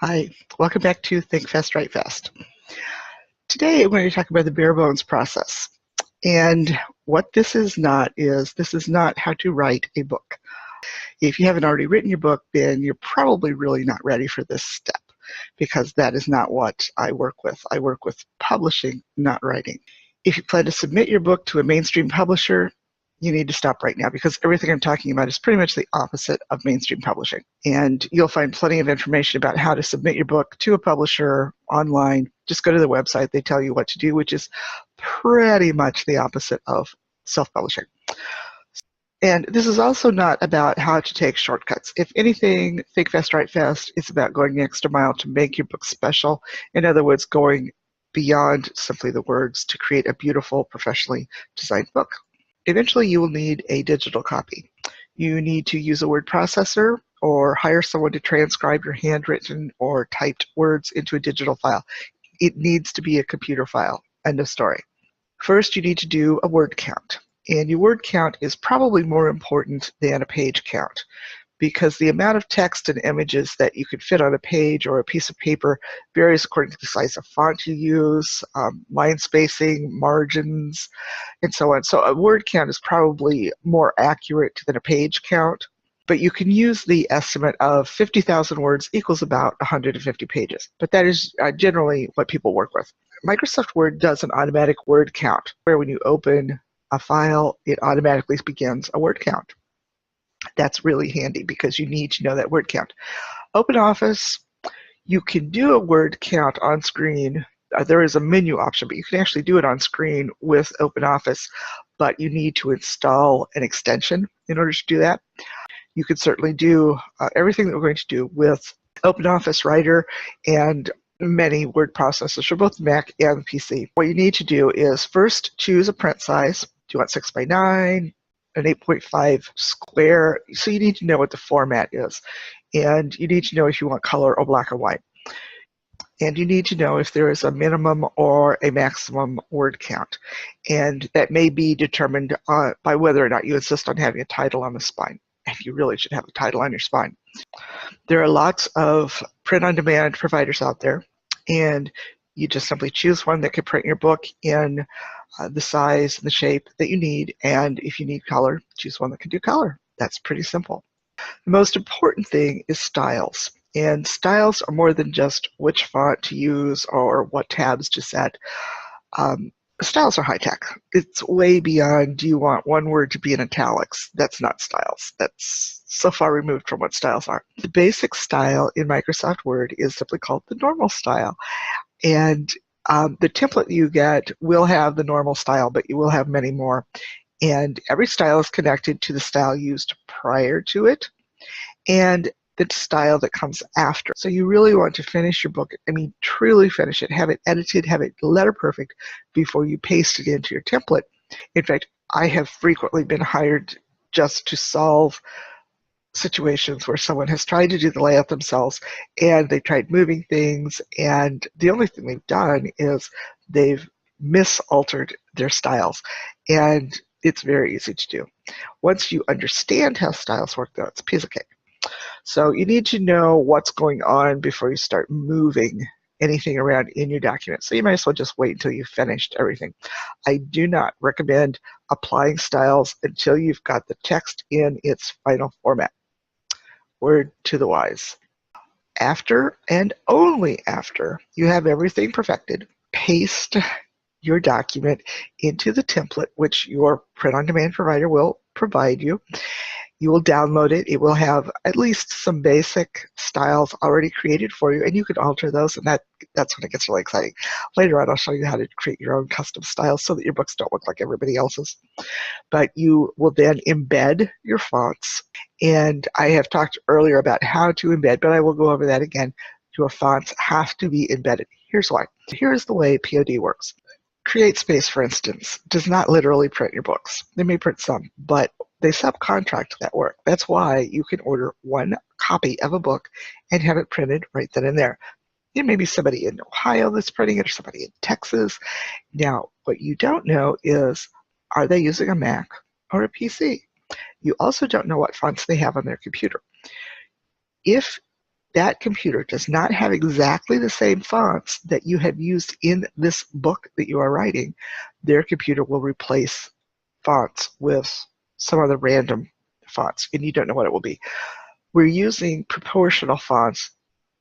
Hi, welcome back to Think Fast, Write Fast. Today I'm going to talk about the Barebones process. And what this is not how to write a book. If you haven't already written your book, then you're probably really not ready for this step because that is not what I work with. I work with publishing, not writing. If you plan to submit your book to a mainstream publisher, you need to stop right now because everything I'm talking about is pretty much the opposite of mainstream publishing. And you'll find plenty of information about how to submit your book to a publisher online. Just go to the website, they tell you what to do, which is pretty much the opposite of self-publishing. And this is also not about how to take shortcuts. If anything, Think Fast, Write Fast is about going the extra mile to make your book special. In other words, going beyond simply the words to create a beautiful, professionally designed book. Eventually, you will need a digital copy. You need to use a word processor or hire someone to transcribe your handwritten or typed words into a digital file. It needs to be a computer file. End of story. First, you need to do a word count. And your word count is probably more important than a page count because the amount of text and images that you could fit on a page or a piece of paper varies according to the size of font you use, line spacing, margins, and so on. So a word count is probably more accurate than a page count, but you can use the estimate of 50,000 words equals about 150 pages. But that is generally what people work with. Microsoft Word does an automatic word count, where when you open a file, it automatically begins a word count. That's really handy because you need to know that word count. OpenOffice, you can do a word count on screen. There is a menu option, but you can actually do it on screen with OpenOffice, but you need to install an extension in order to do that. You can certainly do everything that we're going to do with OpenOffice Writer and many word processors for both Mac and PC. What you need to do is first choose a print size. Do you want 6x9? An 8.5 square? So you need to know what the format is. And you need to know if you want color or black or white. And you need to know if there is a minimum or a maximum word count. And that may be determined by whether or not you insist on having a title on the spine. And you really should have a title on your spine. There are lots of print-on-demand providers out there, and you just simply choose one that can print your book in the size and the shape that you need, and if you need color, choose one that can do color. That's pretty simple. The most important thing is styles, and styles are more than just which font to use or what tabs to set. Styles are high-tech. It's way beyond, do you want one word to be in italics? That's not styles. That's so far removed from what styles are. The basic style in Microsoft Word is simply called the normal style. And the template you get will have the normal style, but you will have many more. And every style is connected to the style used prior to it and the style that comes after. So you really want to finish your book, truly finish it, have it edited, have it letter perfect before you paste it into your template. In fact, I have frequently been hired just to solve situations where someone has tried to do the layout themselves and they tried moving things, and the only thing they've done is they've misaltered their styles, and it's very easy to do. Once you understand how styles work, though, it's a piece of cake. So you need to know what's going on before you start moving anything around in your document. So you might as well just wait until you've finished everything. I do not recommend applying styles until you've got the text in its final format. Word to the wise. After and only after you have everything perfected, paste your document into the template which your print-on-demand provider will provide you. You will download it. It will have at least some basic styles already created for you, and you can alter those, and that's when it gets really exciting. Later on, I'll show you how to create your own custom styles so that your books don't look like everybody else's. But you will then embed your fonts, and I have talked earlier about how to embed, but I will go over that again. Your fonts have to be embedded. Here's why. Here's the way POD works. CreateSpace, for instance, does not literally print your books. They may print some, but they subcontract that work. That's why you can order one copy of a book and have it printed right then and there. There may be somebody in Ohio that's printing it or somebody in Texas. Now, what you don't know is, are they using a Mac or a PC? You also don't know what fonts they have on their computer. If that computer does not have exactly the same fonts that you have used in this book that you are writing, their computer will replace fonts with some other random fonts, and you don't know what it will be. We're using proportional fonts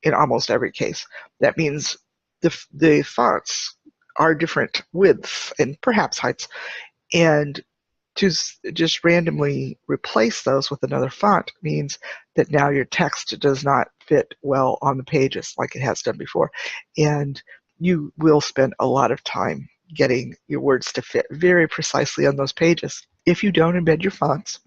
in almost every case. That means the fonts are different widths and perhaps heights, and to just randomly replace those with another font means that now your text does not fit well on the pages like it has done before, and you will spend a lot of time getting your words to fit very precisely on those pages. If you don't embed your fonts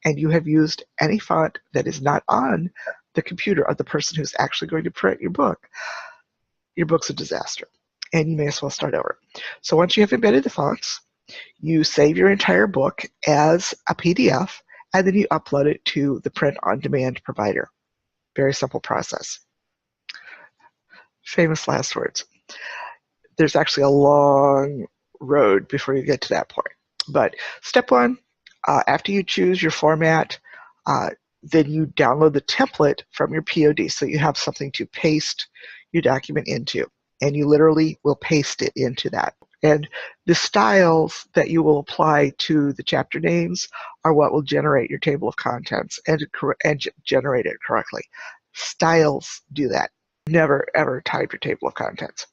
and you have used any font that is not on the computer of the person who's actually going to print your book's a disaster, and you may as well start over. So once you have embedded the fonts, you save your entire book as a PDF, and then you upload it to the print-on-demand provider. Very simple process. Famous last words. There's actually a long road before you get to that point. But step one, after you choose your format, then you download the template from your POD so you have something to paste your document into. And you literally will paste it into that. And the styles that you will apply to the chapter names are what will generate your table of contents and generate it correctly. Styles do that. Never, ever type your table of contents.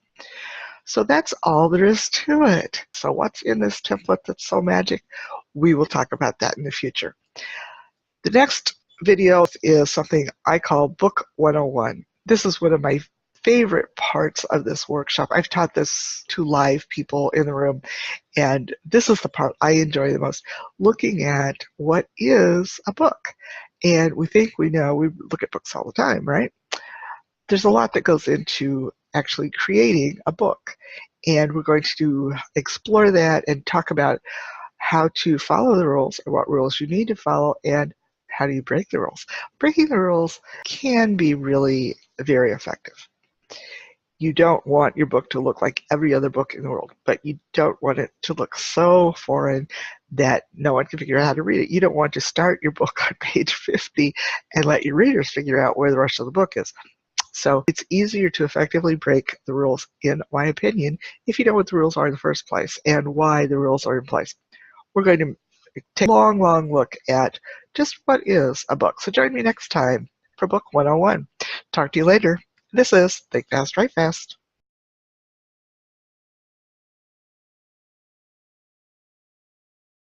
So that's all there is to it. So what's in this template that's so magic? We will talk about that in the future. The next video is something I call Book 101. This is one of my favorite parts of this workshop. I've taught this to live people in the room, and this is the part I enjoy the most, looking at what is a book. And we think we know, we look at books all the time, right? There's a lot that goes into actually creating a book, and we're going to explore that and talk about how to follow the rules and what rules you need to follow and how do you break the rules. Breaking the rules can be really very effective. You don't want your book to look like every other book in the world, but you don't want it to look so foreign that no one can figure out how to read it. You don't want to start your book on page 50 and let your readers figure out where the rest of the book is. So it's easier to effectively break the rules, in my opinion, if you know what the rules are in the first place and why the rules are in place. We're going to take a long, long look at just what is a book. So join me next time for Book 101. Talk to you later. This is Think Fast, Write Fast.